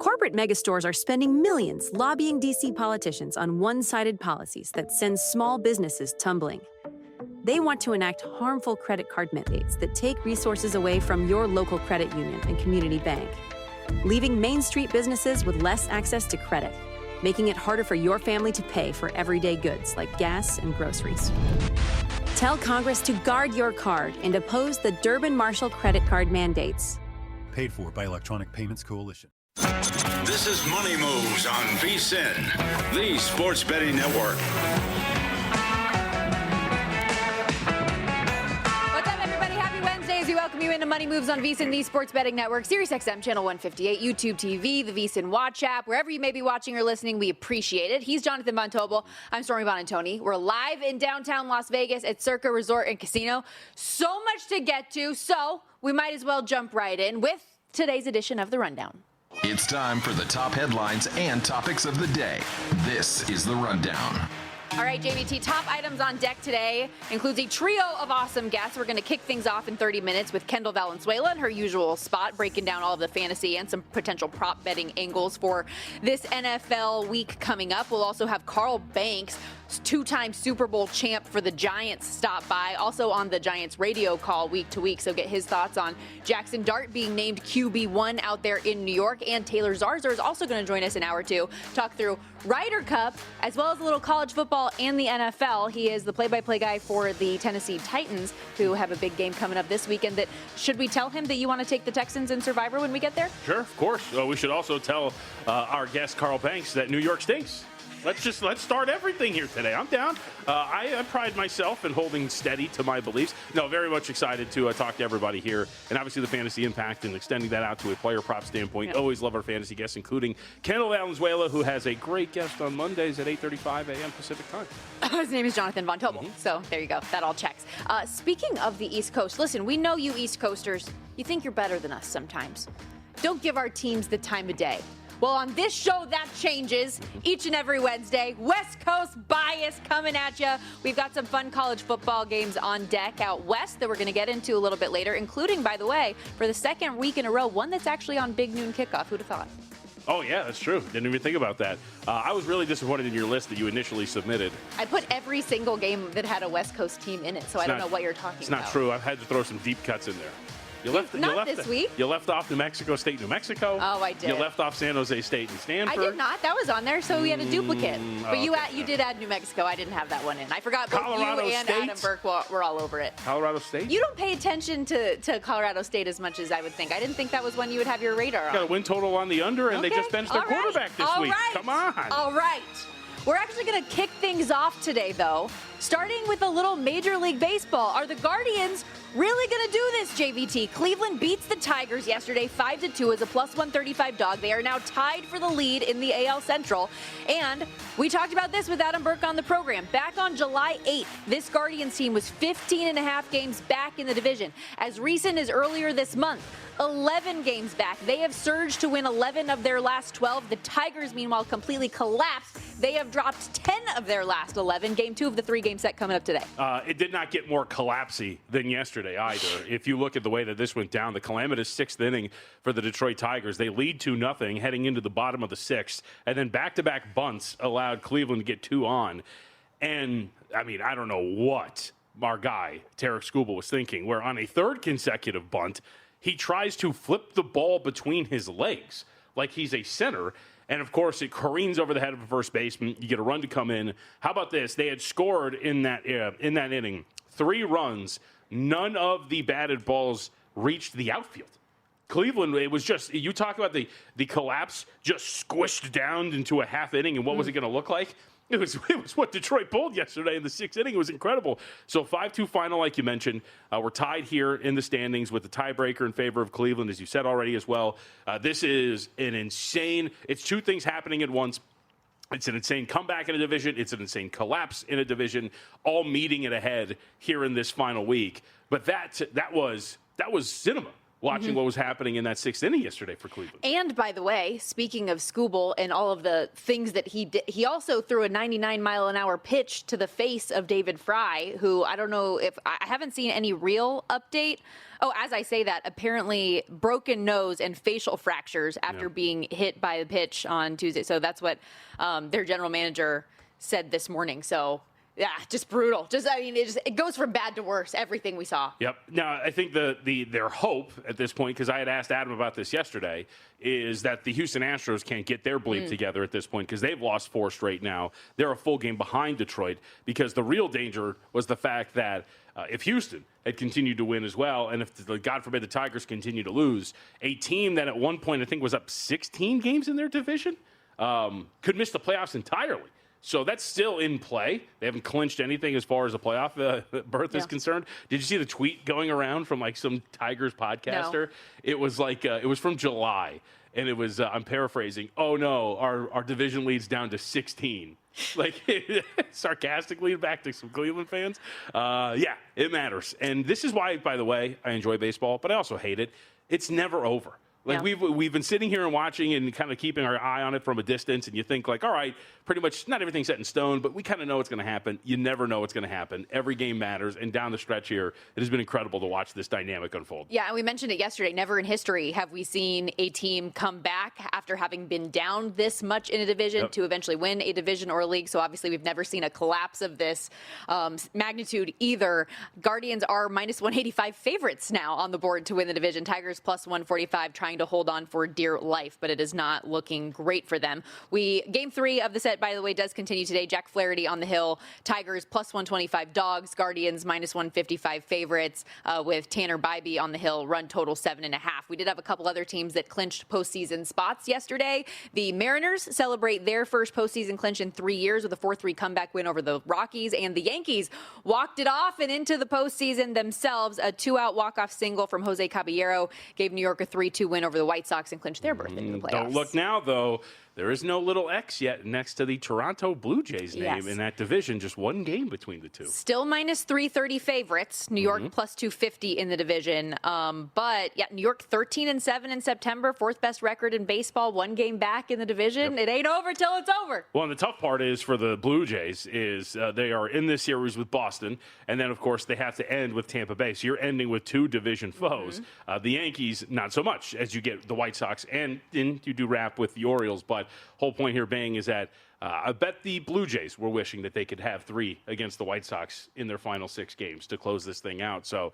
Corporate megastores are spending millions lobbying DC politicians on one-sided policies that send small businesses tumbling. They want to enact harmful credit card mandates that take resources away from your local credit union and community bank, leaving Main Street businesses with less access to credit, making it harder for your family to pay for everyday goods like gas and groceries. Tell Congress to guard your card and oppose the Durbin-Marshall credit card mandates. Paid for by Electronic Payments Coalition. This is Money Moves on VSiN, the sports betting network. What's up, everybody? Happy Wednesday as we welcome you into Money Moves on VSiN, the sports betting network, SiriusXM Channel 158, YouTube TV, the VSiN Watch app, wherever you may be watching or listening, we appreciate it. He's Jonathan Von Tobel. I'm Stormy Buonantony. We're live in downtown Las Vegas at Circa Resort and Casino. So much to get to, so we might as well jump right in with today's edition of The Rundown. It's time for the top headlines and topics of the day. This is The Rundown. All right, JVT, top items on deck today includes a trio of awesome guests. We're going to kick things off in 30 minutes with Kendall Valenzuela in her usual spot, breaking down all of the fantasy and some potential prop betting angles for this NFL week coming up. We'll also have Carl Banks, two-time Super Bowl champ for the Giants, stop by, also on the Giants radio call week to week. So get his thoughts on Jackson Dart being named QB1 out there in New York. And Taylor Zarzour is also going to join us in hour two, talk through Ryder Cup, as well as a little college football and the NFL. He is the play-by-play guy for the Tennessee Titans, who have a big game coming up this weekend. That should we tell him that you want to take the Texans in Survivor when we get there? Sure, of course. We should also tell our guest Carl Banks that New York stinks. Let's start everything here today. I'm down. I pride myself in holding steady to my beliefs. No, very much excited to talk to everybody here, and obviously the fantasy impact and extending that out to a player prop standpoint. Yeah. Always love our fantasy guests, including Kendall Valenzuela, who has a great guest on Mondays at 8:35 a.m. Pacific time. His name is Jonathan Von Tobel. Mm-hmm. So there you go. That all checks. Speaking of the East Coast, listen, we know you East Coasters. You think you're better than us sometimes. Don't give our teams the time of day. Well, on this show, that changes each and every Wednesday. West Coast bias coming at you. We've got some fun college football games on deck out west that we're going to get into a little bit later, including, by the way, for the second week in a row, one that's actually on big noon kickoff. Who'd have thought? Oh, yeah, that's true. Didn't even think about that. I was really disappointed in your list that you initially submitted. I put every single game that had a West Coast team in it, so I don't know what you're talking about. It's not true. I've had to throw some deep cuts in there. This week. You left off New Mexico State, New Mexico. Oh, I did. You left off San Jose State and Stanford. I did not. That was on there, so we had a duplicate. But you did add New Mexico. I didn't have that one in. I forgot both Colorado you and State? Adam Burke were all over it. Colorado State? You don't pay attention to Colorado State as much as I would think. I didn't think that was one you would have your radar on. Got a win total on the under, and they just benched their quarterback this week. Come on. All right. We're actually going to kick things off today, though, starting with a little Major League Baseball. Are the Guardians really going to do this, JVT? Cleveland beats the Tigers yesterday 5-2 as a plus 135 dog. They are now tied for the lead in the AL Central. And we talked about this with Adam Burke on the program. Back on July 8th, this Guardians team was 15.5 games back in the division. As recent as earlier this month, 11 games back. They have surged to win 11 of their last 12. The Tigers, meanwhile, completely collapsed. They have dropped 10 of their last 11. Game 2 of the 3-game set coming up today. It did not get more collapsy than yesterday either. If you look at the way that this went down, the calamitous 6th inning for the Detroit Tigers, they lead 2-0 heading into the bottom of the 6th. And then back-to-back bunts allowed Cleveland to get 2 on. And, I mean, I don't know what our guy, Tarek Skubal, was thinking, where on a third consecutive bunt, he tries to flip the ball between his legs like he's a center. And, of course, it careens over the head of a first baseman. You get a run to come in. How about this? They had scored in that inning 3 runs. None of the batted balls reached the outfield. Cleveland, it was just, you talk about the collapse just squished down into a half inning, and what was it going to look like? It was what Detroit pulled yesterday in the 6th inning. It was incredible. So 5-2 final, like you mentioned. We're tied here in the standings with the tiebreaker in favor of Cleveland, as you said already as well. This is an insane, it's 2 things happening at once. It's an insane comeback in a division. It's an insane collapse in a division, all meeting it ahead here in this final week. But that was cinema. watching what was happening in that 6th inning yesterday for Cleveland. And by the way, speaking of Skubal and all of the things that he did, he also threw a 99-mile-an-hour pitch to the face of David Fry, who I don't know if I haven't seen any real update. Oh, as I say that, apparently broken nose and facial fractures after being hit by the pitch on Tuesday. So that's what their general manager said this morning. So yeah, just brutal. It goes from bad to worse, everything we saw. Yep. Now, I think their hope at this point, because I had asked Adam about this yesterday, is that the Houston Astros can't get their bleep together at this point because they've lost 4 straight now. They're a full game behind Detroit because the real danger was the fact that if Houston had continued to win as well, and if, God forbid, the Tigers continue to lose, a team that at one point I think was up 16 games in their division could miss the playoffs entirely. So that's still in play. They haven't clinched anything as far as the playoff berth is concerned. Did you see the tweet going around from like some Tigers podcaster? No. It was like it was from July, and it was I'm paraphrasing. Oh no, our division lead's down to 16. Like sarcastically back to some Cleveland fans. Yeah, it matters, and this is why, by the way, I enjoy baseball, but I also hate it. It's never over. Like we've been sitting here and watching and kind of keeping our eye on it from a distance, and you think like, all right, pretty much not everything's set in stone, but we kind of know what's going to happen. You never know what's going to happen. Every game matters, and down the stretch here, it has been incredible to watch this dynamic unfold. Yeah, and we mentioned it yesterday. Never in history have we seen a team come back after having been down this much in a division to eventually win a division or a league. So obviously we've never seen a collapse of this magnitude either. Guardians are minus 185 favorites now on the board to win the division. Tigers plus 145 trying to hold on for dear life, but it is not looking great for them. Game 3 of the set, by the way, does continue today. Jack Flaherty on the hill. Tigers plus 125 dogs. Guardians minus 155 favorites with Tanner Bybee on the hill. Run total 7.5. We did have a couple other teams that clinched postseason spots yesterday. The Mariners celebrate their first postseason clinch in 3 years with a 4-3 comeback win over the Rockies, and the Yankees walked it off and into the postseason themselves. A 2-out walk-off single from Jose Caballero gave New York a 3-2 win over the White Sox and clinched their berth into the playoffs. Don't look now, though. There is no little X yet next to the Toronto Blue Jays name in that division. Just one game between the two. Still minus 330 favorites. New York plus 250 in the division. But yeah, New York 13-7 in September, 4th best record in baseball, 1 game back in the division. It ain't over till it's over. Well, and the tough part is for the Blue Jays is they are in this series with Boston, and then of course they have to end with Tampa Bay. So you're ending with 2 division foes. The Yankees, not so much, as you get the White Sox, and you do wrap with the Orioles. But whole point here being is that I bet the Blue Jays were wishing that they could have 3 against the White Sox in their final 6 games to close this thing out. So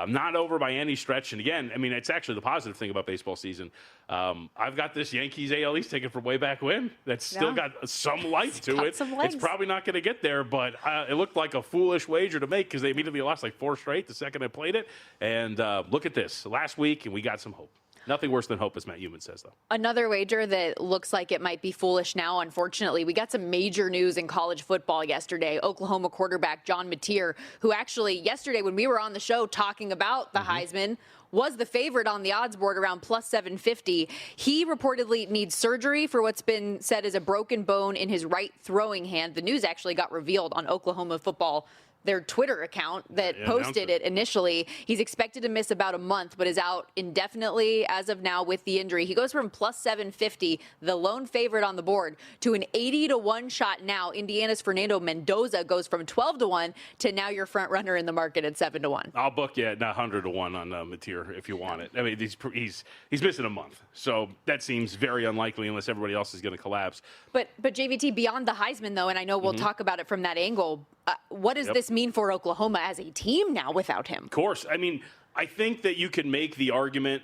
not over by any stretch. And again, I mean, it's actually the positive thing about baseball season. I've got this Yankees AL East ticket from way back when that's still got some life to it. It's probably not going to get there, but it looked like a foolish wager to make because they immediately lost like 4 straight the second I played it. And look at this. Last week, and we got some hope. Nothing worse than hope, as Matt Human says, though. Another wager that looks like it might be foolish now, unfortunately. We got some major news in college football yesterday. Oklahoma quarterback John Mateer, who actually yesterday when we were on the show talking about the Heisman, was the favorite on the odds board around plus 750. He reportedly needs surgery for what's been said as a broken bone in his right throwing hand. The news actually got revealed on Oklahoma football, their Twitter account that posted it initially. He's expected to miss about a month, but is out indefinitely as of now with the injury. He goes from plus 750, the lone favorite on the board, to an 80-1 shot now. Indiana's Fernando Mendoza goes from 12-1 to now your front runner in the market at 7-1. I'll book you at 100-1 on Mateer if you want it. I mean, he's missing a month, so that seems very unlikely unless everybody else is going to collapse. But JVT, beyond the Heisman, though, and I know we'll talk about it from that angle, what does this mean for Oklahoma as a team now without him? Of course. I mean, I think that you could make the argument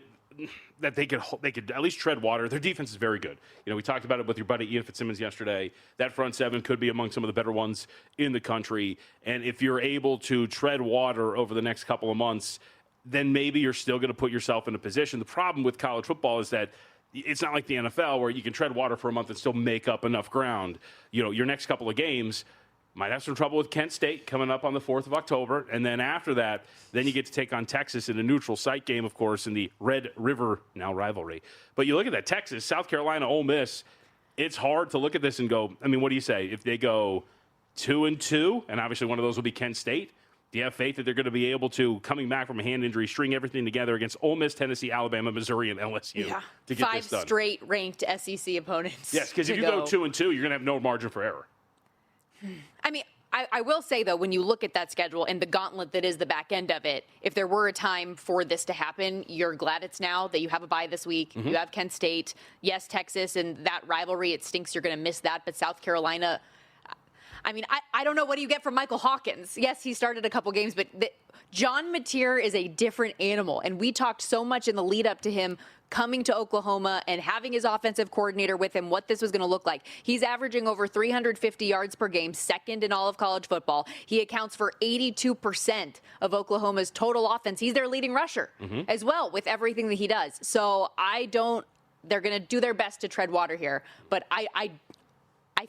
that they could at least tread water. Their defense is very good. You know, we talked about it with your buddy Ian Fitzsimmons yesterday. That front seven could be among some of the better ones in the country. And if you're able to tread water over the next couple of months, then maybe you're still going to put yourself in a position. The problem with college football is that it's not like the NFL where you can tread water for a month and still make up enough ground. You know, your next couple of games might have some trouble with Kent State coming up on the 4th of October. And then after that, then you get to take on Texas in a neutral site game, of course, in the Red River now rivalry. But you look at that Texas, South Carolina, Ole Miss, it's hard to look at this and go, I mean, what do you say? If they go 2-2, and obviously one of those will be Kent State, Do you have faith that they're going to be able to, coming back from a hand injury, string everything together against Ole Miss, Tennessee, Alabama, Missouri, and LSU to get this done? 5 straight ranked SEC opponents. Yes, because if you go 2-2, you're going to have no margin for error. I mean, I will say, though, when you look at that schedule and the gauntlet that is the back end of it, if there were a time for this to happen, you're glad it's now that you have a bye this week. You have Kent State. Yes, Texas, and that rivalry, it stinks you're going to miss that. But South Carolina, I mean, I don't know what do you get from Michael Hawkins. Yes, he started a couple games, but John Mateer is a different animal. And we talked so much in the lead up to him coming to Oklahoma and having his offensive coordinator with him, what this was going to look like. He's averaging over 350 yards per game, second in all of college football. He accounts for 82% of Oklahoma's total offense. He's their leading rusher as well with everything that he does. So they're going to do their best to tread water here. But I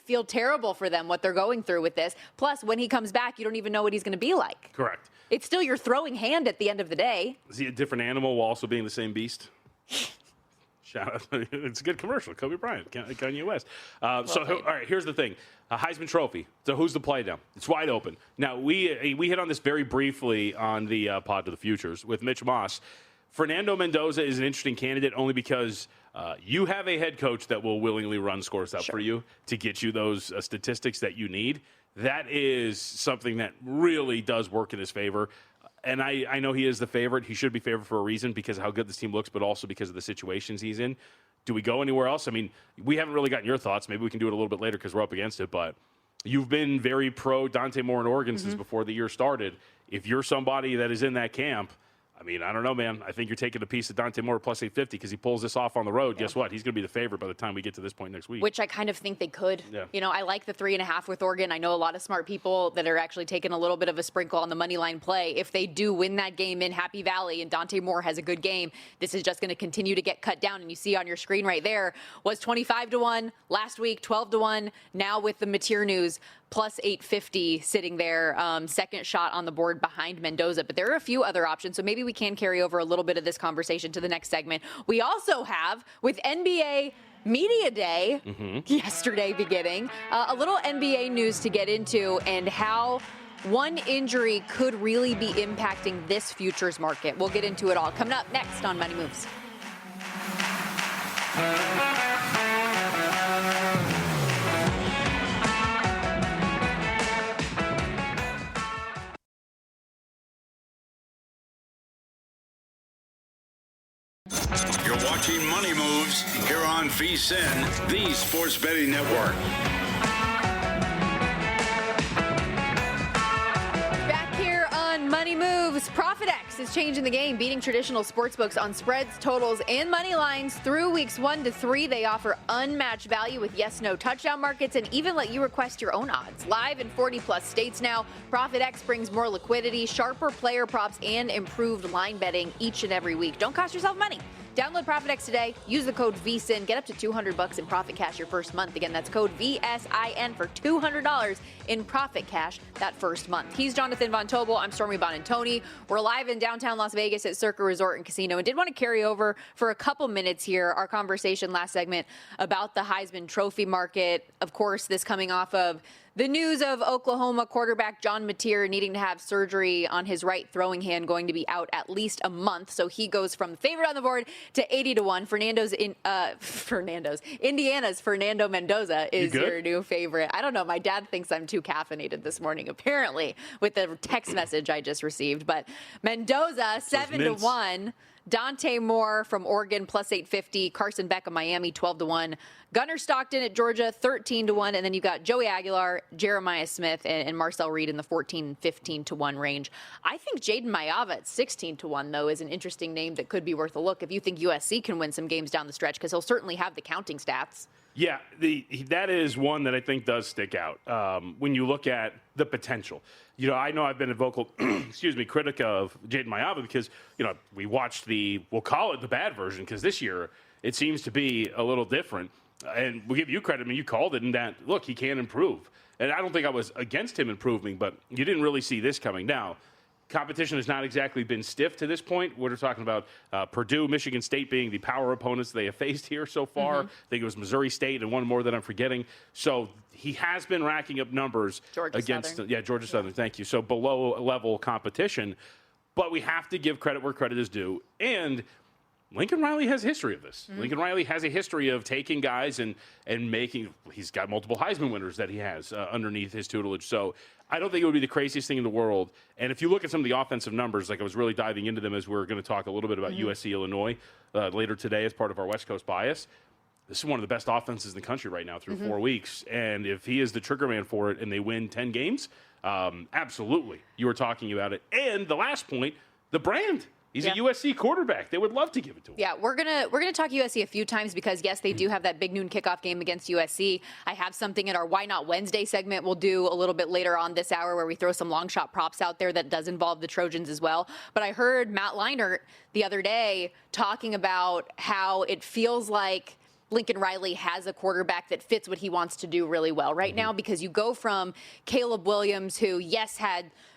feel terrible for them, what they're going through with this. Plus, when he comes back, you don't even know what he's going to be like. Correct. It's still your throwing hand at the end of the day. Is he a different animal while also being the same beast? Shout out. It's a good commercial. Kobe Bryant, Kanye West. All right, here's the thing. Heisman Trophy. So who's the play now? It's wide open. Now, we hit on this very briefly on the Pod to the Futures with Mitch Moss. Fernando Mendoza is an interesting candidate only because you have a head coach that will willingly run scores out for you to get you those statistics that you need. That is something that really does work in his favor. And I know he is the favorite. He should be favored for a reason because of how good this team looks, but also because of the situations he's in. Do we go anywhere else? I mean, we haven't really gotten your thoughts. Maybe we can do it a little bit later because we're up against it. But you've been very pro Dante Moore in Oregon since before the year started. If you're somebody that is in that camp, I mean, I don't know, man. I think you're taking a piece of Dante Moore plus 850 because he pulls this off on the road. Yeah. Guess what? He's going to be the favorite by the time we get to this point next week. Which I kind of think they could. Yeah. You know, I like the 3.5 with Oregon. I know a lot of smart people that are actually taking a little bit of a sprinkle on the money line play. If they do win that game in Happy Valley and Dante Moore has a good game, this is just going to continue to get cut down. And you see on your screen right there was 25-1 last week, 12-1. Now with the Mateer news, plus 850 sitting there, second shot on the board behind Mendoza. But there are a few other options, so maybe we can carry over a little bit of this conversation to the next segment. We also have, with NBA Media Day yesterday beginning, a little NBA news to get into and how one injury could really be impacting this futures market. We'll get into it all coming up next on Money Moves. You're watching Money Moves here on VSiN, the sports betting network. Back here on Money Moves, ProfitX is changing the game, beating traditional sportsbooks on spreads, totals, and money lines. Through weeks 1 to 3, they offer unmatched value with yes/no touchdown markets and even let you request your own odds. Live in 40-plus states now, ProfitX brings more liquidity, sharper player props, and improved line betting each and every week. Don't cost yourself money. Download ProfitX today. Use the code VSIN. Get up to $200 in profit cash your first month. Again, that's code VSIN for $200 in profit cash that first month. He's Jonathan Von Tobel. I'm Stormy Buonantony. We're live in downtown Las Vegas at Circa Resort and Casino, and did want to carry over for a couple minutes here our conversation last segment about the Heisman Trophy market. Of course, this coming off of the news of Oklahoma quarterback John Mateer needing to have surgery on his right throwing hand, going to be out at least a month. So he goes from the favorite on the board to 80-1. Indiana's Fernando Mendoza is your new favorite. I don't know. My dad thinks I'm too caffeinated this morning, apparently, with the text message I just received. But Mendoza, 7-1. Dante Moore from Oregon, plus 850. Carson Beck of Miami, 12-1. Gunnar Stockton at Georgia, 13-1. And then you've got Joey Aguilar, Jeremiah Smith, and Marcel Reed in the 14 and 15-1 range. I think Jaden Mayava at 16-1, though, is an interesting name that could be worth a look if you think USC can win some games down the stretch, because he'll certainly have the counting stats. Yeah, that is one that I think does stick out when you look at the potential. You know, I know I've been a vocal, critic of Jaden Mayava because, you know, we watched we'll call it the bad version, because this year it seems to be a little different. And we'll give you credit. I mean, you called it in that, look, he can improve. And I don't think I was against him improving, but you didn't really see this coming. Now, competition has not exactly been stiff to this point. We're talking about Purdue, Michigan State being the power opponents they have faced here so far. I think it was Missouri State and one more that I'm forgetting. So he has been racking up numbers against Georgia Southern. Thank you. So below level competition, but we have to give credit where credit is due. And Lincoln Riley has a history of this. Lincoln Riley has a history of taking guys and making – he's got multiple Heisman winners that he has underneath his tutelage. So I don't think it would be the craziest thing in the world. And if you look at some of the offensive numbers, like I was really diving into them as we're going to talk a little bit about USC, Illinois later today as part of our West Coast bias. This is one of the best offenses in the country right now through 4 weeks. And if he is the trigger man for it and they win 10 games, absolutely, you were talking about it. And the last point, the brand. He's a USC quarterback. They would love to give it to him. Yeah, we're gonna talk USC a few times because, yes, they do have that big noon kickoff game against USC. I have something in our Why Not Wednesday segment we'll do a little bit later on this hour where we throw some long shot props out there that does involve the Trojans as well. But I heard Matt Leinart the other day talking about how it feels like Lincoln Riley has a quarterback that fits what he wants to do really well right now, because you go from Caleb Williams, who, yes,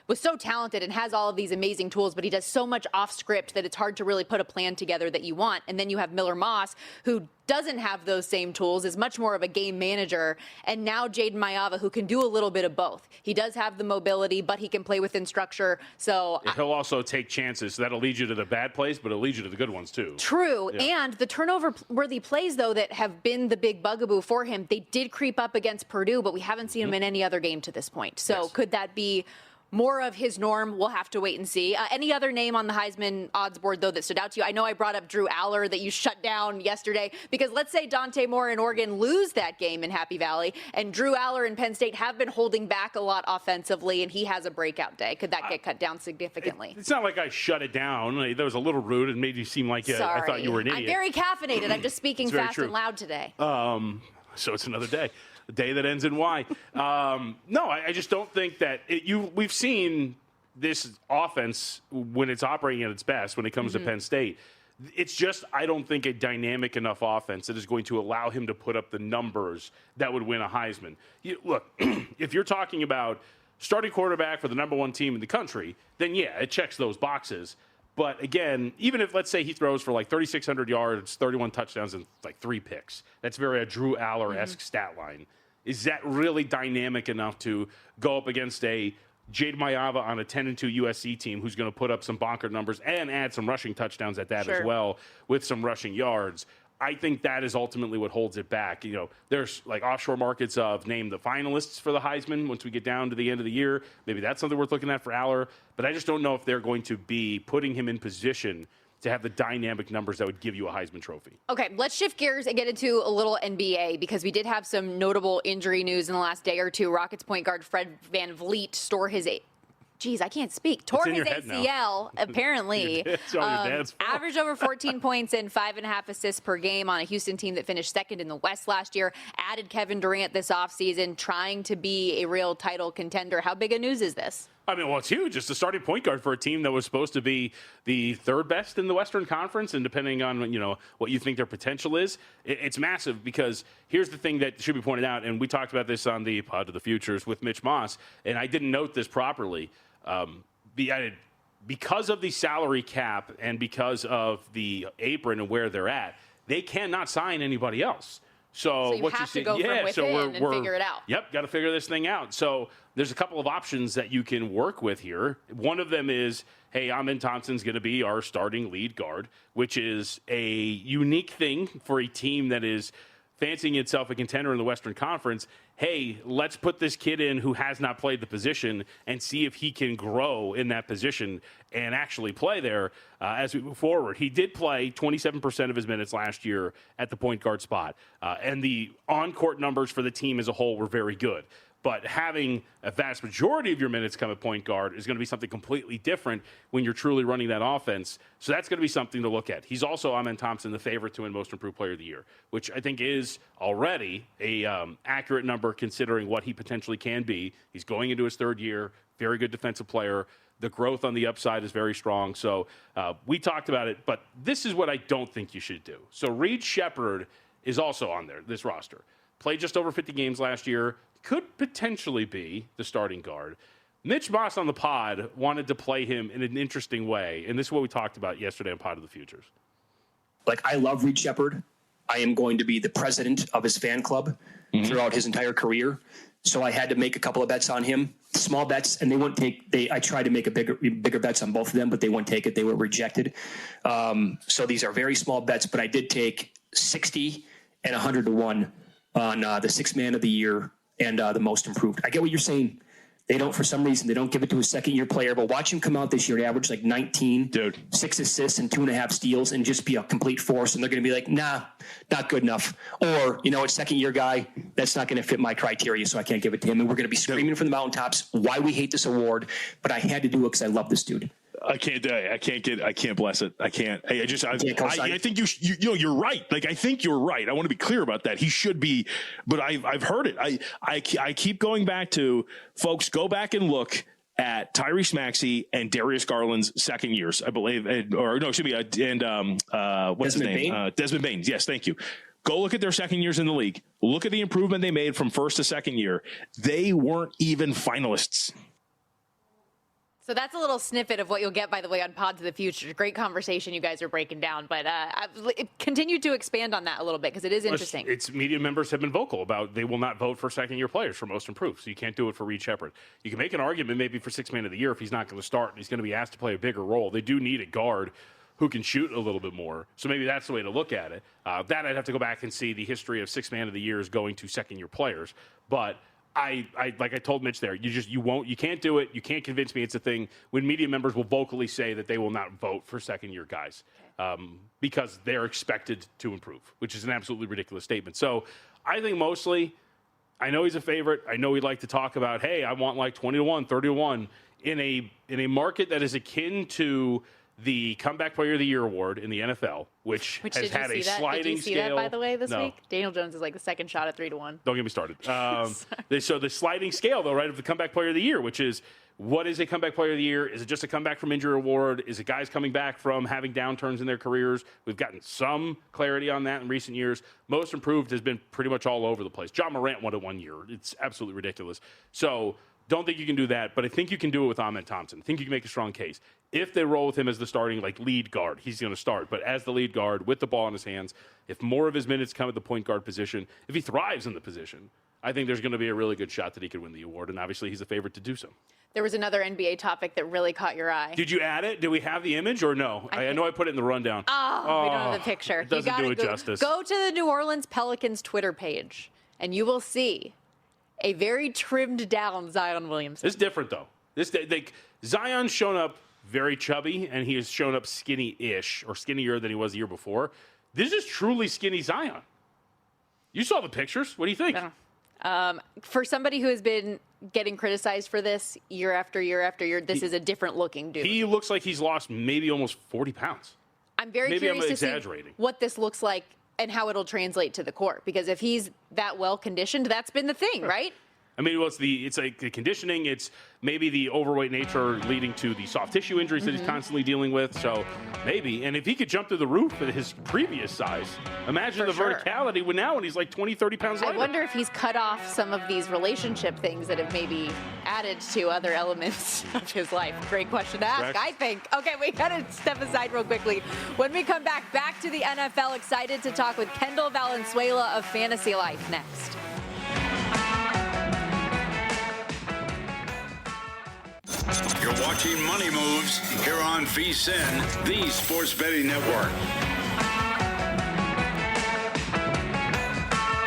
was so talented and has all of these amazing tools, but he does so much off script that it's hard to really put a plan together that you want. And then you have Miller Moss, who doesn't have those same tools, is much more of a game manager. And now Jaden Mayava, who can do a little bit of both. He does have the mobility, but he can play within structure. So he'll also take chances. So that'll lead you to the bad plays, but it'll lead you to the good ones too. True. Yeah. And the turnover-worthy plays, though, that have been the big bugaboo for him, they did creep up against Purdue, but we haven't seen him in any other game to this point. So could that be more of his norm? We'll have to wait and see. Any other name on the Heisman odds board, though, that stood out to you? I know I brought up Drew Aller that you shut down yesterday, because let's say Dante Moore and Oregon lose that game in Happy Valley, and Drew Aller and Penn State have been holding back a lot offensively, and he has a breakout day. Could that get cut down significantly? It's not like I shut it down. That was a little rude and made you seem like I thought you were an idiot. I'm very caffeinated. I'm just speaking fast and loud today. So it's another day. The day that ends in Y. No, I just don't think that we've seen this offense when it's operating at its best when it comes to Penn State. It's just, I don't think, a dynamic enough offense that is going to allow him to put up the numbers that would win a Heisman. Look, if you're talking about starting quarterback for the number one team in the country, then yeah, it checks those boxes. But again, even if, let's say, he throws for like 3,600 yards, 31 touchdowns, and like 3 picks, that's very a Drew Aller-esque stat line. Is that really dynamic enough to go up against a Jade Mayava on a 10-2 USC team who's going to put up some bonker numbers and add some rushing touchdowns at that as well with some rushing yards? I think that is ultimately what holds it back. There's like offshore markets of name the finalists for the Heisman once we get down to the end of the year. Maybe that's something worth looking at for Aller. But I just don't know if they're going to be putting him in position to have the dynamic numbers that would give you a Heisman Trophy. Okay, let's shift gears and get into a little NBA, because we did have some notable injury news in the last day or two. Rockets point guard Fred VanVleet tore his ACL, apparently. Averaged over 14 points and 5.5 assists per game on a Houston team that finished second in the West last year. Added Kevin Durant this offseason, trying to be a real title contender. How big a news is this? Well, it's huge. It's the starting point guard for a team that was supposed to be the third best in the Western Conference, and depending on what you think their potential is, it's massive. Because here's the thing that should be pointed out, and we talked about this on the Pod of the Futures with Mitch Moss, and I didn't note this properly. Because of the salary cap and because of the apron and where they're at, they cannot sign anybody else. So you have to go from within and figure it out. Yep, got to figure this thing out. So there's a couple of options that you can work with here. One of them is, hey, Amen Thompson's going to be our starting lead guard, which is a unique thing for a team that is fancying itself a contender in the Western Conference. Hey, let's put this kid in who has not played the position and see if he can grow in that position and actually play there as we move forward. He did play 27% of his minutes last year at the point guard spot, and the on-court numbers for the team as a whole were very good. But having a vast majority of your minutes come at point guard is going to be something completely different when you're truly running that offense. So that's going to be something to look at. He's also, Amen Thompson, the favorite to win Most Improved Player of the Year, which I think is already a accurate number considering what he potentially can be. He's going into his third year, very good defensive player. The growth on the upside is very strong. So we talked about it, but this is what I don't think you should do. So Reed Sheppard is also on there, this roster. Played just over 50 games last year. Could potentially be the starting guard. Mitch Moss on the pod wanted to play him in an interesting way, and this is what we talked about yesterday on Pod of the Futures. Like, I love Reed Shepherd. I am going to be the president of his fan club throughout his entire career. So I had to make a couple of bets on him, small bets, and they wouldn't take. I tried to make bigger bets on both of them, but they wouldn't take it. They were rejected. So these are very small bets, but I did take 60 and 100 to 1 on the sixth man of the year and the most improved. I get what you're saying. They don't, for some reason, they don't give it to a second-year player. But watch him come out this year and average like 19, 6 assists and 2.5 steals and just be a complete force. And they're going to be like, nah, not good enough. Or, you know, a second-year guy, that's not going to fit my criteria, so I can't give it to him. And we're going to be screaming from the mountaintops why we hate this award. But I had to do it because I love this dude. I can't bless it. I can't. I think you're right. Like, I think you're right. I want to be clear about that. He should be, but I've heard it. I keep going back to, folks, go back and look at Tyrese Maxey and Darius Garland's second years, I believe, and what's his name? Desmond Bane. Yes, thank you. Go look at their second years in the league. Look at the improvement they made from first to second year. They weren't even finalists. So that's a little snippet of what you'll get, by the way, on Pod to the Future. Great conversation you guys are breaking down, but continue to expand on that a little bit because it is interesting. It's media members have been vocal about they will not vote for second-year players for most improved, so you can't do it for Reed Shepherd. You can make an argument maybe for sixth man of the year if he's not going to start and he's going to be asked to play a bigger role. They do need a guard who can shoot a little bit more, so maybe that's the way to look at it. That I'd have to go back and see the history of sixth man of the years going to second-year players, but I like I told Mitch there, you can't do it. You can't convince me it's a thing when media members will vocally say that they will not vote for second-year guys because they're expected to improve, which is an absolutely ridiculous statement. So I think mostly, I know he's a favorite. I know he'd like to talk about, hey, I want like 20-1, 30-1 in a market that is akin to the Comeback Player of the Year award in the NFL, which has had a sliding scale. Did you see that, by the way, this week? Daniel Jones is like the second shot at 3-1. Don't get me started. So the sliding scale, though, right, of the Comeback Player of the Year, which is, what is a Comeback Player of the Year? Is it just a comeback from injury award? Is it guys coming back from having downturns in their careers? We've gotten some clarity on that in recent years. Most improved has been pretty much all over the place. John Morant won it 1 year. It's absolutely ridiculous. So don't think you can do that, but I think you can do it with Ahmed Thompson. I think you can make a strong case. If they roll with him as the starting lead guard, he's going to start. But as the lead guard with the ball in his hands, if more of his minutes come at the point guard position, if he thrives in the position, I think there's going to be a really good shot that he could win the award. And obviously he's a favorite to do so. There was another NBA topic that really caught your eye. Did you add it? Do we have the image or no? I know I put it in the rundown. Oh, we don't have the picture. It doesn't do it justice. Go to the New Orleans Pelicans Twitter page, and you will see a very trimmed down Zion Williamson. It's different, though. Zion's shown up very chubby, and he has shown up skinny-ish, or skinnier than he was the year before. This is truly skinny Zion. You saw the pictures. What do you think? For somebody who has been getting criticized for this year after year after year, this is a different-looking dude. He looks like he's lost maybe almost 40 pounds. I'm very curious to see what this looks like and how it'll translate to the court. Because if he's that well-conditioned, that's been the thing, right? I mean, well, it's like the conditioning. It's maybe the overweight nature leading to the soft tissue injuries that he's constantly dealing with. So maybe. And if he could jump to the roof at his previous size, imagine verticality when he's like 20, 30 pounds lighter. I wonder if he's cut off some of these relationship things that have maybe added to other elements of his life. Great question to ask, correct. I think. Okay, we got to step aside real quickly. When we come back to the NFL, excited to talk with Kendall Valenzuela of Fantasy Life next. You're watching Money Moves here on VSiN, the Sports Betting Network.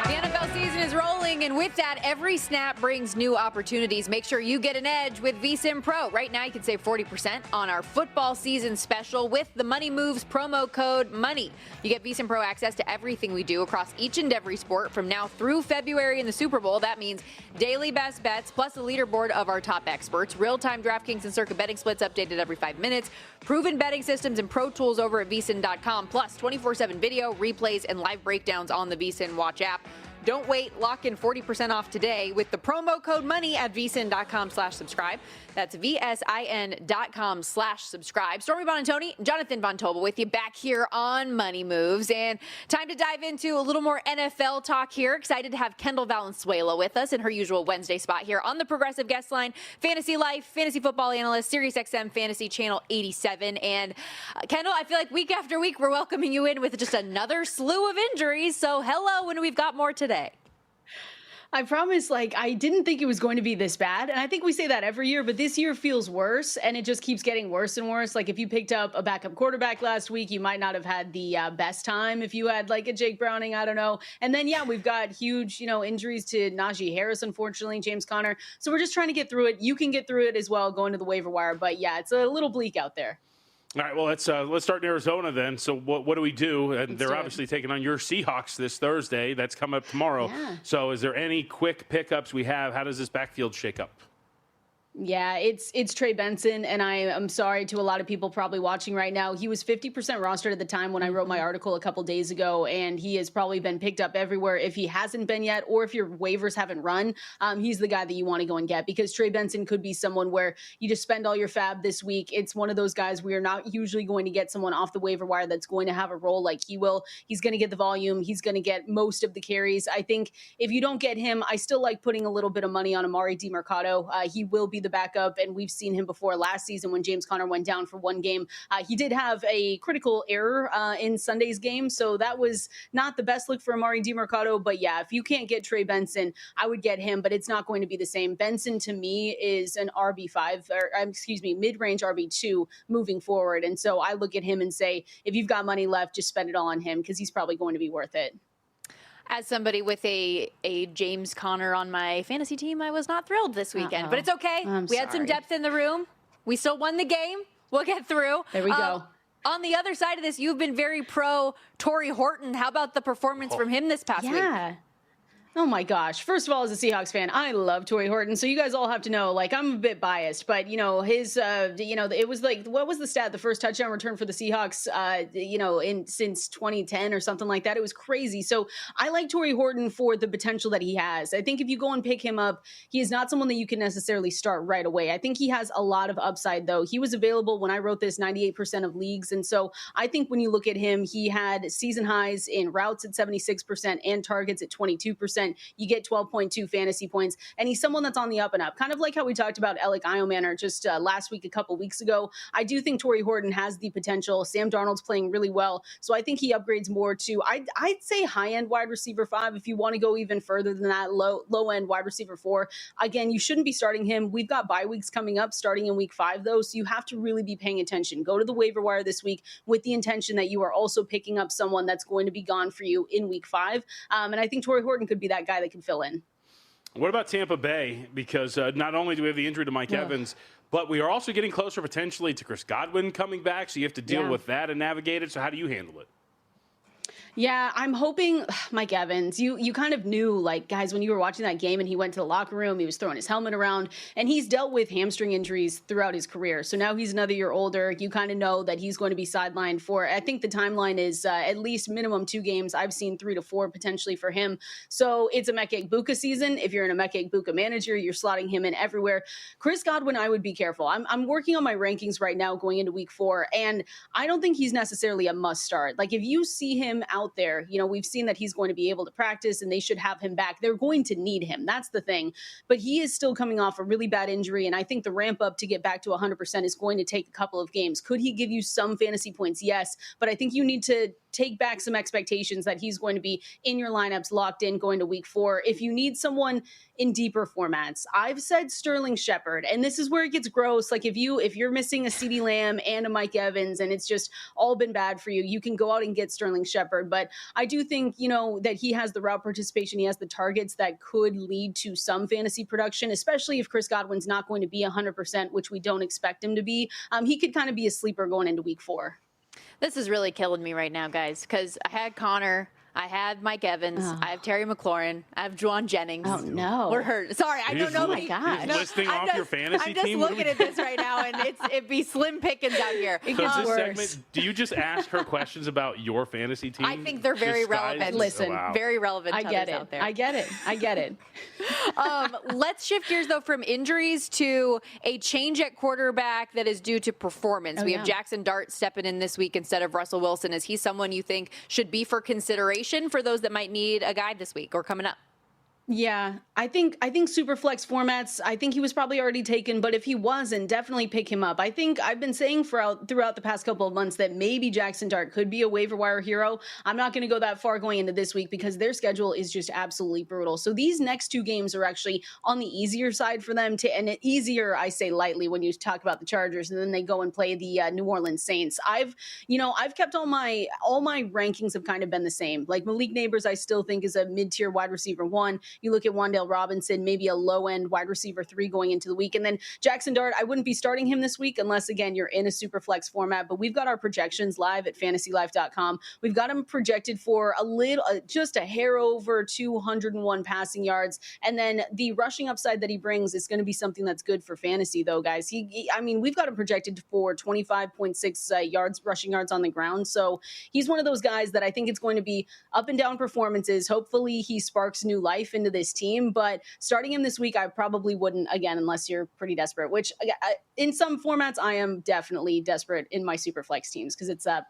The NFL season is rolling, and with that, every snap brings new opportunities. Make sure you get an edge with VSiN Pro. Right now, you can save 40% on our football season special with the Money Moves promo code MONEY. You get VSiN Pro access to everything we do across each and every sport from now through February in the Super Bowl. That means daily best bets, plus a leaderboard of our top experts, real-time DraftKings and Circa betting splits updated every 5 minutes, proven betting systems and pro tools over at VSiN.com, plus 24/7 video, replays, and live breakdowns on the VSiN Watch app. Don't wait. Lock in 40% off today with the promo code MONEY at vsin.com/subscribe. That's vsin.com/subscribe. Stormy Buonantony, Jonathan Von Tobel with you back here on Money Moves. And time to dive into a little more NFL talk here. Excited to have Kendall Valenzuela with us in her usual Wednesday spot here on the Progressive Guest Line. Fantasy Life, Fantasy Football Analyst, SiriusXM Fantasy Channel 87. And Kendall, I feel like week after week we're welcoming you in with just another slew of injuries. So hello, and we've got more today. I promise, I didn't think it was going to be this bad. And I think we say that every year, but this year feels worse, and it just keeps getting worse and worse. Like, if you picked up a backup quarterback last week, you might not have had the best time. If you had, a Jake Browning, I don't know. And then, we've got huge, injuries to Najee Harris, unfortunately, James Conner. So we're just trying to get through it. You can get through it as well, going to the waiver wire. But, it's a little bleak out there. All right, well, let's start in Arizona then. So what do we do? And they're obviously taking on your Seahawks this Thursday. That's coming up tomorrow. Yeah. So is there any quick pickups we have? How does this backfield shake up? Yeah, it's Trey Benson, and I am sorry to a lot of people probably watching right now. He was 50% rostered at the time when I wrote my article a couple days ago, and he has probably been picked up everywhere. If he hasn't been yet, or if your waivers haven't run, he's the guy that you want to go and get, because Trey Benson could be someone where you just spend all your fab this week. It's one of those guys we are not usually going to get someone off the waiver wire that's going to have a role like he will. He's going to get the volume. He's going to get most of the carries. I think if you don't get him, I still like putting a little bit of money on Amari DiMercato. He will be the backup, and we've seen him before last season when James Conner went down for one game. He did have a critical error in Sunday's game, so that was not the best look for Amari DiMercato. But if you can't get Trey Benson, I would get him, but it's not going to be the same. Benson, to me, is an RB5, mid-range RB2 moving forward. And so I look at him and say, if you've got money left, just spend it all on him, because he's probably going to be worth it. As somebody with a James Conner on my fantasy team, I was not thrilled this weekend. But it's okay. We had some depth in the room. We still won the game. We'll get through. There we go. On the other side of this, you've been very pro Torrey Horton. How about the performance from him this past week? Oh my gosh. First of all, as a Seahawks fan, I love Torrey Horton. So you guys all have to know, I'm a bit biased, but his, it was what was the stat? The first touchdown return for the Seahawks, since 2010 or something like that. It was crazy. So I like Torrey Horton for the potential that he has. I think if you go and pick him up, he is not someone that you can necessarily start right away. I think he has a lot of upside, though. He was available when I wrote this 98% of leagues. And so I think when you look at him, he had season highs in routes at 76% and targets at 22%. You get 12.2 fantasy points, and he's someone that's on the up and up, kind of like how we talked about Alec Iomanner just last week, a couple weeks ago. I do think Torrey Horton has the potential. Sam Darnold's playing really well, so I think he upgrades more to, I'd say high-end wide receiver 5. If you want to go even further than that, low-end wide receiver 4. Again, you shouldn't be starting him. We've got bye weeks coming up starting in week 5, though, so you have to really be paying attention. Go to the waiver wire this week with the intention that you are also picking up someone that's going to be gone for you in week 5, and I think Torrey Horton could be that guy that can fill in. What about Tampa Bay? Because not only do we have the injury to Mike Evans, but we are also getting closer potentially to Chris Godwin coming back, so you have to deal with that and navigate it. So how do you handle it? Yeah, I'm hoping Mike Evans, you kind of knew, guys, when you were watching that game and he went to the locker room, he was throwing his helmet around, and he's dealt with hamstring injuries throughout his career. So now he's another year older. You kind of know that he's going to be sidelined for, I think the timeline is at least minimum 2 games. I've seen 3 to 4 potentially for him. So it's a Meke Egbuka season. If you're in a Meke Egbuka manager, you're slotting him in everywhere. Chris Godwin, I would be careful. I'm working on my rankings right now going into week 4, and I don't think he's necessarily a must start. If you see him out there, we've seen that he's going to be able to practice and they should have him back. They're going to need him. That's the thing. But he is still coming off a really bad injury, and I think the ramp up to get back to 100% is going to take a couple of games. Could he give you some fantasy points? Yes, but I think you need to take back some expectations that he's going to be in your lineups locked in going to week 4. If you need someone in deeper formats, I've said Sterling Shepard, and this is where it gets gross. If you're missing a CeeDee Lamb and a Mike Evans and it's just all been bad for you, you can go out and get Sterling Shepard. But I do think, that he has the route participation, he has the targets that could lead to some fantasy production, especially if Chris Godwin's not going to be 100%, which we don't expect him to be. He could kind of be a sleeper going into week 4. This is really killing me right now, guys, because I had Connor. I had Mike Evans. I have Terry McLaurin. I have Juwan Jennings. Oh, no. We're hurt. Sorry, I don't know. Oh, my God. You're listing off your fantasy team? I'm just looking at this right now, and it'd be slim pickings out here. So this segment, do you just ask her questions about your fantasy team? I think they're very relevant. Listen, very relevant to others out there. I get it. Let's shift gears, though, from injuries to a change at quarterback that is due to performance. We have Jackson Dart stepping in this week instead of Russell Wilson. Is he someone you think should be for consideration for those that might need a guide this week or coming up? Yeah, I think super flex formats, I think he was probably already taken, but if he wasn't, definitely pick him up. I think I've been saying throughout the past couple of months that maybe Jackson Dart could be a waiver wire hero. I'm not going to go that far going into this week because their schedule is just absolutely brutal. So these next two games are actually on the easier side for them and easier, I say lightly when you talk about the Chargers, and then they go and play the New Orleans Saints. I've kept all my rankings have kind of been the same. Like Malik Neighbors, I still think is a mid-tier wide receiver 1. You look at Wan'Dale Robinson, maybe a low-end wide receiver 3 going into the week. And then Jackson Dart, I wouldn't be starting him this week unless, again, you're in a super flex format. But we've got our projections live at fantasylife.com. We've got him projected for just a hair over 201 passing yards. And then the rushing upside that he brings is going to be something that's good for fantasy, though, guys. We've got him projected for 25.6 rushing yards on the ground. So he's one of those guys that I think it's going to be up and down performances. Hopefully he sparks new life into this team, but starting him this week, I probably wouldn't, again, unless you're pretty desperate, which in some formats, I am definitely desperate in my super flex teams because it's bad.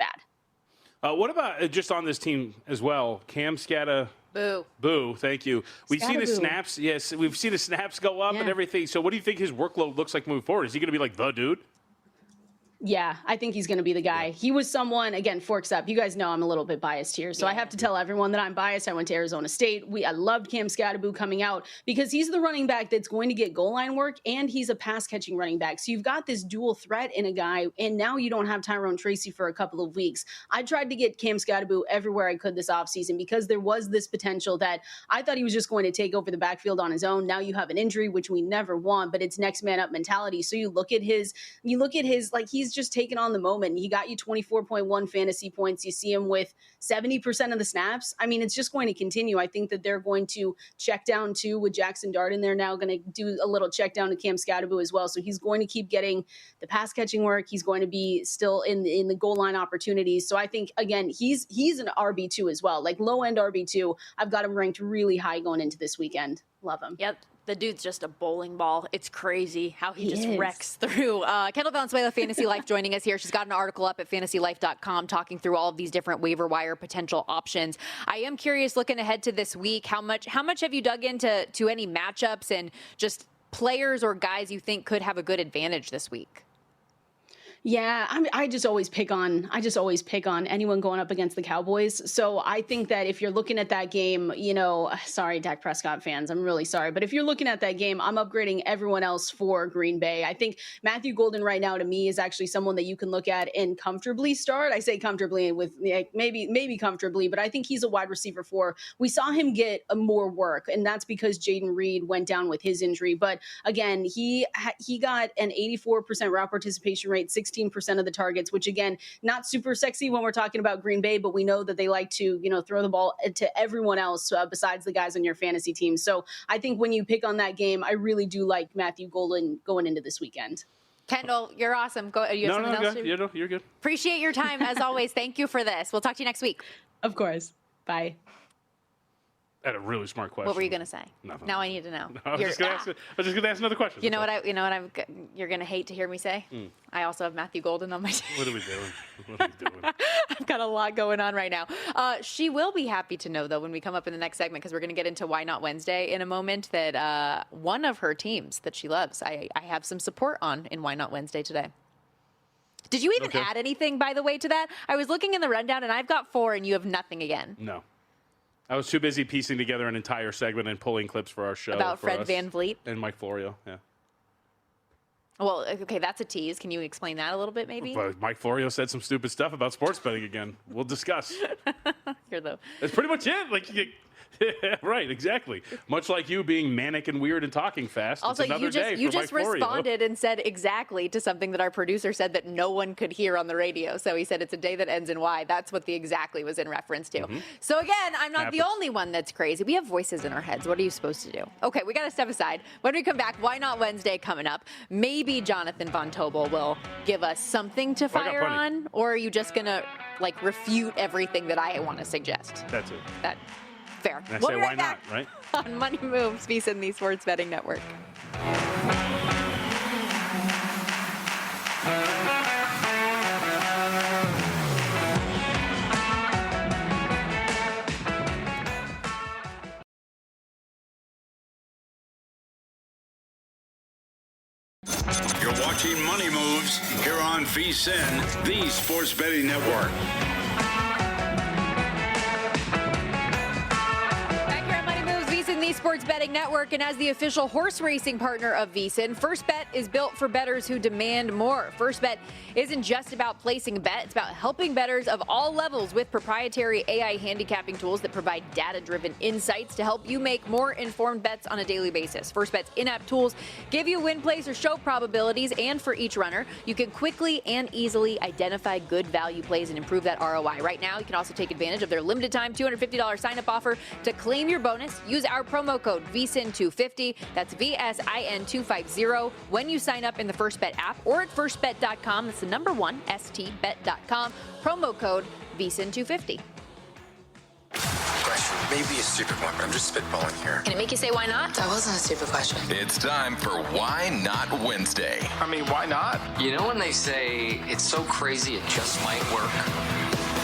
What about just on this team as well? Cam Scatta. Boo. Thank you. We've seen the snaps. Yes, we've seen the snaps go up and everything. So what do you think his workload looks like moving forward? Is he going to be like the dude? Yeah, I think he's going to be the guy. He was someone, again, forks up. You guys know I'm a little bit biased here, so I have to tell everyone that I'm biased. I went to Arizona State. I loved Cam Scatterbo coming out because he's the running back that's going to get goal line work, and he's a pass-catching running back. So you've got this dual threat in a guy, and now you don't have Tyrone Tracy for a couple of weeks. I tried to get Cam Scatterbo everywhere I could this offseason because there was this potential that I thought he was just going to take over the backfield on his own. Now you have an injury, which we never want, but it's next man up mentality. So you look at his, like, he's just taken on the moment. He got you 24.1 fantasy points. You see him with 70% of the snaps. I mean, it's just going to continue. I think that they're going to check down too with Jackson Dart, and they're now going to do a little check down to Cam Scatterbo as well. So he's going to keep getting the pass catching work. He's going to be still in the goal line opportunities. So I think, again, he's an RB2 as well, like low end RB2. I've got him ranked really high going into this weekend. Love him. Yep. The dude's just a bowling ball. It's crazy how he just wrecks through. Kendall Valenzuela, Fantasy Life, joining us here. She's got an article up at fantasylife.com talking through all of these different waiver wire potential options. I am curious, looking ahead to this week, how much have you dug into any matchups and just players or guys you think could have a good advantage this week? Yeah, I just always pick on anyone going up against the Cowboys. So I think that if you're looking at that game, sorry, Dak Prescott fans, I'm really sorry. But if you're looking at that game, I'm upgrading everyone else for Green Bay. I think Matthew Golden right now to me is actually someone that you can look at and comfortably start. I say comfortably with maybe comfortably, but I think he's a wide receiver 4. We saw him get more work, and that's because Jaden Reed went down with his injury. But again, he got an 84% route participation rate, 16% of the targets, which again, not super sexy when we're talking about Green Bay, but we know that they like to, throw the ball to everyone else besides the guys on your fantasy team. So I think when you pick on that game, I really do like Matthew Golden going into this weekend. Kendall, you're awesome. You have something else? You're good. Appreciate your time as always. Thank you for this. We'll talk to you next week. Of course. Bye. I had a really smart question. What were you going to say? Nothing. Now I need to know. I was just going to ask another question. You're going to hate to hear me say? I also have Matthew Golden on my team. What are we doing? I've got a lot going on right now. She will be happy to know, though, when we come up in the next segment, because we're going to get into Why Not Wednesday in a moment, that one of her teams that she loves, I have some support on in Why Not Wednesday today. Did you even add anything, by the way, to that? I was looking in the rundown, and I've got 4, and you have nothing again. No. I was too busy piecing together an entire segment and pulling clips for our show. About Fred VanVleet? And Mike Florio, yeah. Well, okay, that's a tease. Can you explain that a little bit, maybe? Mike Florio said some stupid stuff about sports betting again. We'll discuss. That's pretty much it. Like, right, exactly. Much like you being manic and weird and talking fast. Also, you just responded and said exactly to something that our producer said that no one could hear on the radio. So he said it's a day that ends in Y. That's what the exactly was in reference to. Mm-hmm. So again, I'm not the only one that's crazy. We have voices in our heads. What are you supposed to do? Okay, we got to step aside. When we come back, Why Not Wednesday coming up. Maybe Jonathan Von Tobel will give us something to fire on, or are you just gonna refute everything that I want to suggest? That's it. Fair. And I say, why not, right? On Money Moves, VSiN, the Sports Betting Network. You're watching Money Moves here on VSiN, the Sports Betting Network. The Sports Betting Network, and as the official horse racing partner of VSiN, First Bet is built for bettors who demand more. First Bet isn't just about placing a bet, it's about helping bettors of all levels with proprietary AI handicapping tools that provide data-driven insights to help you make more informed bets on a daily basis. First Bet's in-app tools give you win plays or show probabilities, and for each runner, you can quickly and easily identify good value plays and improve that ROI. Right now, you can also take advantage of their limited time $250 sign-up offer to claim your bonus. Use our promo code VSIN250. That's VSIN250 when you sign up in the First Bet app or at firstbet.com. That's the number one, stbet.com. Promo code VSIN250. Question, maybe a stupid one, but I'm just spitballing here. Can it make you say why not? That wasn't a stupid question. It's time for Why Not Wednesday. I mean, why not? You know when they say it's so crazy it just might work?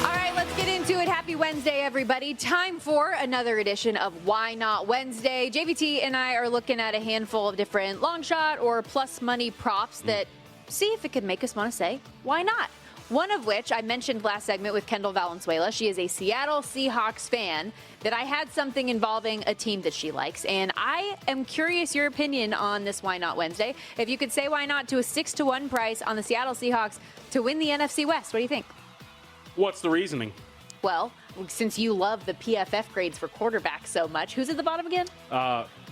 All right, let's get into it. Happy Wednesday, everybody. Time for another edition of Why Not Wednesday. JVT and I are looking at a handful of different long shot or plus money props that see if it could make us want to say, why not? One of which I mentioned last segment with Kendall Valenzuela. She is a Seattle Seahawks fan that I had something involving a team that she likes. And I am curious your opinion on this Why Not Wednesday. If you could say why not to a 6-1 price on the Seattle Seahawks to win the NFC West, what do you think? What's the reasoning? Well, since you love the PFF grades for quarterbacks so much, who's at the bottom again?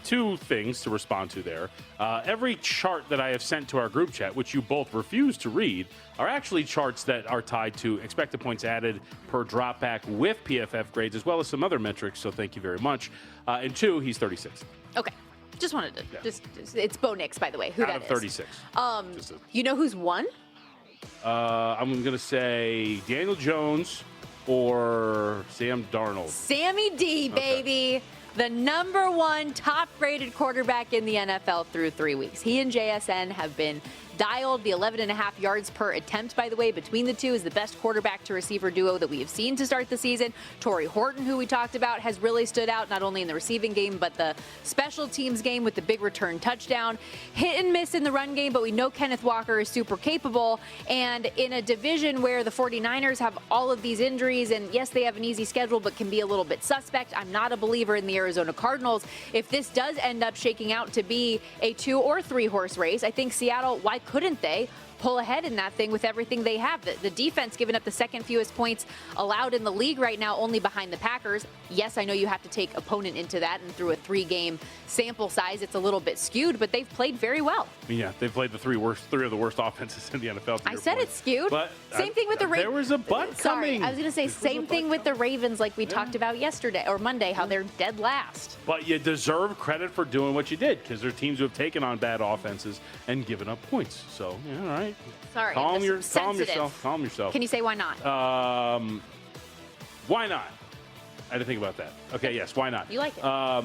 Two things to respond to there. Every chart that I have sent to our group chat, which you both refuse to read, are actually charts that are tied to expected points added per dropback with PFF grades, as well as some other metrics, so thank you very much. And two, he's 36. Okay. Just wanted to, just it's Bo Nix, by the way, who out that of is. 36. You know who's won? I'm going to say Daniel Jones or Sam Darnold. Sammy D, baby. Okay. The number one top-rated quarterback in the NFL through 3 weeks. He and JSN have been dialed. The 11.5 yards per attempt, by the way, between the two is the best quarterback-to-receiver duo that we have seen to start the season. Torrey Horton, who we talked about, has really stood out, not only in the receiving game, but the special teams game with the big return touchdown. Hit and miss in the run game, but we know Kenneth Walker is super capable. And in a division where the 49ers have all of these injuries, and yes, they have an easy schedule, but can be a little bit suspect. I'm not a believer in the Arizona Cardinals. If this does end up shaking out to be a 2 or 3 horse race, I think Seattle, why couldn't they pull ahead in that thing with everything they have? The defense giving up the second fewest points allowed in the league right now, only behind the Packers. Yes, I know you have to take opponent into that, and through a 3-game sample size, it's a little bit skewed, but they've played very well. Yeah, they've played the three of the worst offenses in the NFL. I said it's skewed. But same thing with the Ravens. There was a but coming. I was going to say same thing with the Ravens, like we talked about yesterday or Monday, how they're dead last. But you deserve credit for doing what you did, because there are teams who have taken on bad offenses and given up points. So, yeah, all right. Sorry. Calm yourself. Calm yourself. Can you say why not? Why not? I had to think about that. Okay, yes, why not? You like it.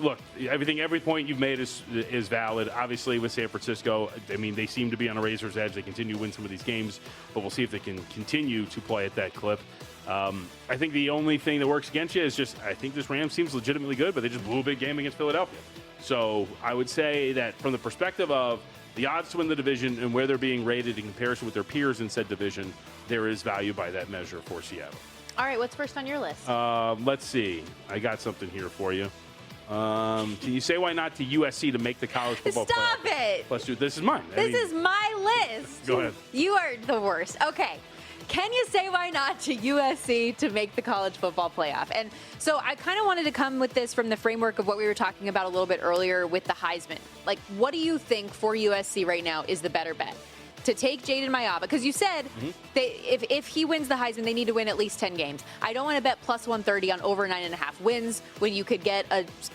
Look, every point you've made is valid. Obviously, with San Francisco, I mean, they seem to be on a razor's edge. They continue to win some of these games, but we'll see if they can continue to play at that clip. I think the only thing that works against you is just, I think this Rams seems legitimately good, but they just blew a big game against Philadelphia. So I would say that from the perspective of the odds to win the division and where they're being rated in comparison with their peers in said division, there is value by that measure for Seattle. All right, what's first on your list? Let's see. I got something here for you. Can you say why not to USC to make the college football Stop playoff? it. Let's do this. Is mine. This is my list. Go ahead. You are the worst. Okay. Can you say why not to USC to make the college football playoff? And so I kind of wanted to come with this from the framework of what we were talking about a little bit earlier with the Heisman. Like, what do you think for USC right now is the better bet? To take Jaden Mayava, because you said if he wins the Heisman, they need to win at least 10 games. I don't want to bet plus 130 on over 9.5 wins when you could get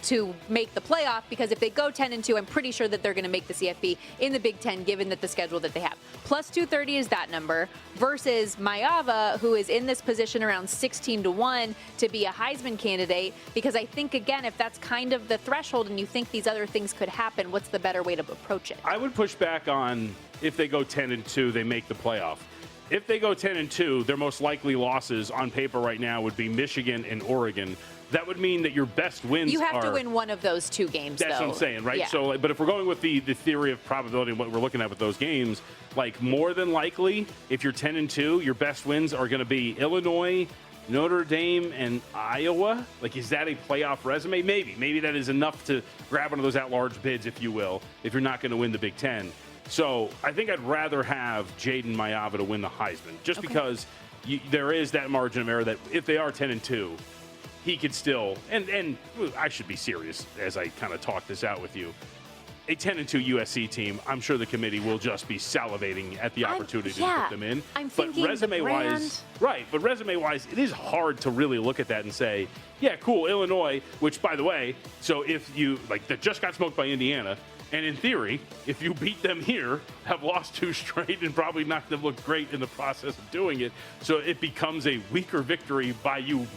to make the playoff, because if they go 10-2, I'm pretty sure that they're going to make the CFP in the Big Ten, given that the schedule that they have. Plus 230 is that number versus Mayava, who is in this position around 16-1 to be a Heisman candidate, because I think, again, if that's kind of the threshold and you think these other things could happen, what's the better way to approach it? I would push back on if they go 10-2, they make the playoff. If they go 10-2, their most likely losses on paper right now would be Michigan and Oregon. That would mean that your best wins You have to win one of those two games, That's though. what I'm saying, right? Yeah. So, but if we're going with the theory of probability and what we're looking at with those games, like more than likely, if you're 10-2, your best wins are going to be Illinois, Notre Dame, and Iowa. Like, is that a playoff resume? Maybe that is enough to grab one of those at-large bids, if you will, if you're not going to win the Big Ten. So I think I'd rather have Jaden Mayava to win the Heisman, just because there is that margin of error that if they are 10-2, he could still, and I should be serious as I kind of talk this out with you. A 10-2 USC team, I'm sure the committee will just be salivating at the opportunity to put them in. I'm thinking resume-wise, right? But resume-wise, it is hard to really look at that and say, yeah, cool, Illinois. Which, by the way, so if you that just got smoked by Indiana. And in theory, if you beat them here, have lost 2 straight and probably not them look great in the process of doing it. So it becomes a weaker victory by you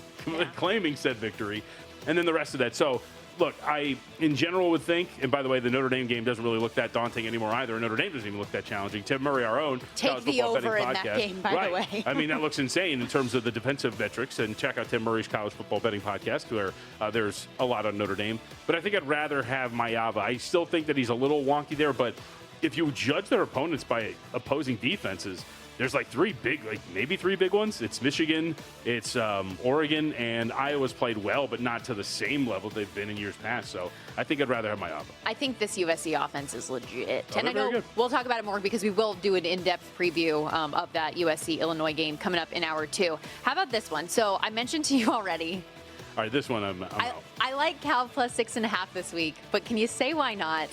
claiming said victory. And then the rest of that. So, look, I, in general, would think, and by the way, the Notre Dame game doesn't really look that daunting anymore either. Notre Dame doesn't even look that challenging. Tim Murray, our own Take the over in that game, by the way. I mean, that looks insane in terms of the defensive metrics. And check out Tim Murray's college football betting podcast, where there's a lot on Notre Dame. But I think I'd rather have Mayava. I still think that he's a little wonky there, but if you judge their opponents by opposing defenses, there's maybe 3 big ones. It's Michigan, it's Oregon, and Iowa's played well, but not to the same level they've been in years past. So I think I'd rather have Mayava. I think this USC offense is legit. And I know we'll talk about it more because we will do an in-depth preview of that USC-Illinois game coming up in hour 2. How about this one? So I mentioned to you already. All right, this one I'm out. I like Cal plus 6.5 this week, but can you say why not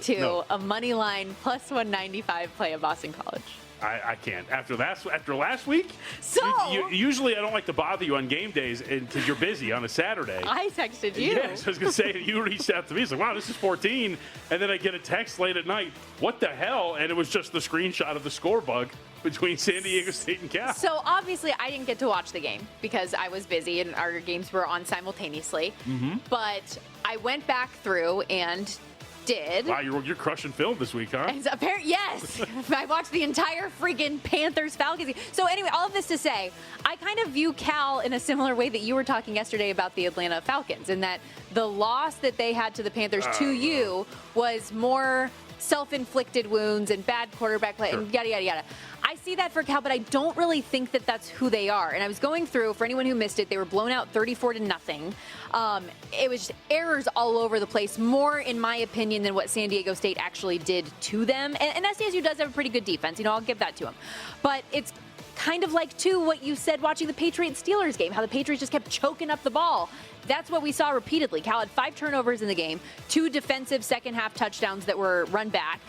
to a money line plus 195 play at Boston College? I can't. After last week, so usually I don't like to bother you on game days because you're busy on a Saturday. I texted you. Yes, I was going to say, you reached out to me. It's like, wow, this is 14. And then I get a text late at night. What the hell? And it was just the screenshot of the score bug between San Diego State and Cal. So obviously I didn't get to watch the game because I was busy and our games were on simultaneously. But I went back through and did. Wow, you're crushing film this week, huh? Yes. I watched the entire freaking Panthers-Falcons game. So anyway, all of this to say, I kind of view Cal in a similar way that you were talking yesterday about the Atlanta Falcons, in that the loss that they had to the Panthers to you was more self-inflicted wounds and bad quarterback play and yada, yada, yada. I see that for Cal, but I don't really think that that's who they are. And I was going through, for anyone who missed it, they were blown out 34-0. It was just errors all over the place, more in my opinion than what San Diego State actually did to them. And SDSU does have a pretty good defense. I'll give that to them. But it's kind of like, too, what you said watching the Patriots-Steelers game, how the Patriots just kept choking up the ball. That's what we saw repeatedly. Cal had 5 turnovers in the game, 2 defensive second-half touchdowns that were run back.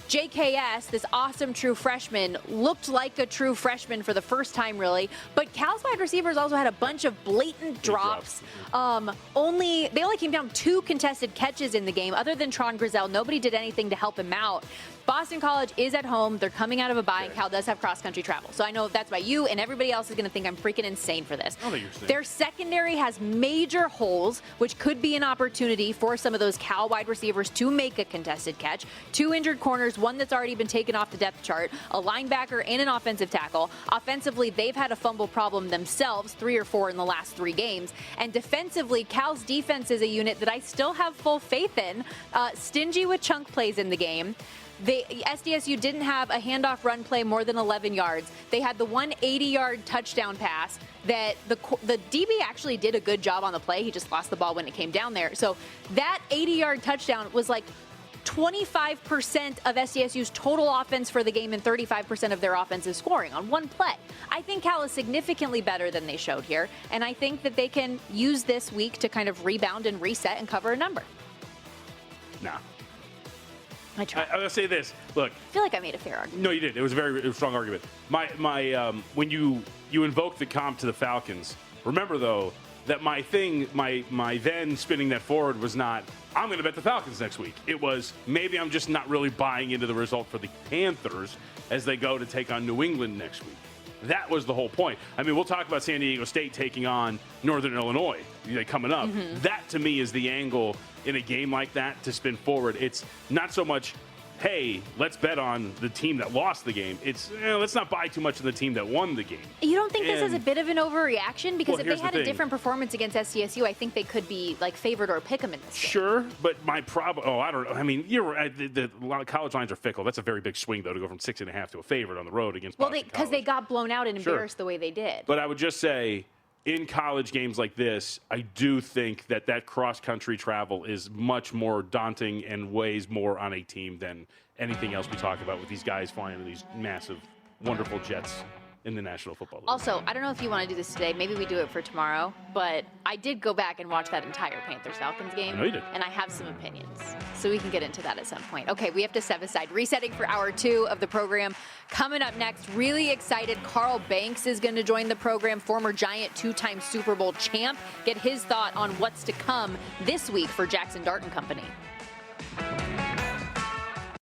JKS, this awesome true freshman, looked like a true freshman for the first time, really. But Cal's wide receivers also had a bunch of blatant drops. They only came down 2 contested catches in the game. Other than Tron Grizel, nobody did anything to help him out. Boston College is at home. They're coming out of a bye, and Cal does have cross-country travel. So I know that's why you and everybody else is going to think I'm freaking insane for this. Their secondary has major holes, which could be an opportunity for some of those Cal wide receivers to make a contested catch. 2 injured corners, one that's already been taken off the depth chart, a linebacker and an offensive tackle. Offensively, they've had a fumble problem themselves, 3 or 4 in the last 3 games. And defensively, Cal's defense is a unit that I still have full faith in. Stingy with chunk plays in the game. SDSU didn't have a handoff run play more than 11 yards. They had the 180-yard touchdown pass that the DB actually did a good job on the play. He just lost the ball when it came down there. So that 80-yard touchdown was like 25% of SDSU's total offense for the game and 35% of their offensive scoring on one play. I think Cal is significantly better than they showed here, and I think that they can use this week to kind of rebound and reset and cover a number. Nah. I tried. I'll say this. Look. I feel like I made a fair argument. No, you did. It was a very strong argument. When you invoke the comp to the Falcons, remember, though, that my then spinning that forward was not, I'm going to bet the Falcons next week. It was, maybe I'm just not really buying into the result for the Panthers as they go to take on New England next week. That was the whole point. I mean, we'll talk about San Diego State taking on Northern Illinois coming up. Mm-hmm. That, to me, is the angle in a game like that to spin forward. It's not so much, hey, let's bet on the team that lost the game. It's, let's not buy too much of the team that won the game. You don't think this is a bit of an overreaction? Because if they had a different performance against SDSU, I think they could be like favored or pick them in this game. Sure, but my problem, I don't know. I mean, you're right. A lot of college lines are fickle. That's a very big swing, though, to go from 6.5 to a favorite on the road against Boston College. Because they got blown out and embarrassed the way they did. But I would just say, in college games like this, I do think that cross-country travel is much more daunting and weighs more on a team than anything else we talk about with these guys flying in these massive, wonderful jets in the National Football League. Also, I don't know if you want to do this today. Maybe we do it for tomorrow. But I did go back and watch that entire Panthers-Falcons game. I know you did. And I have some opinions. So we can get into that at some point. Okay, we have to step aside. Resetting for hour 2 of the program. Coming up next, really excited. Carl Banks is going to join the program. Former Giant, 2-time Super Bowl champ. Get his thought on what's to come this week for Jackson Dart & Company.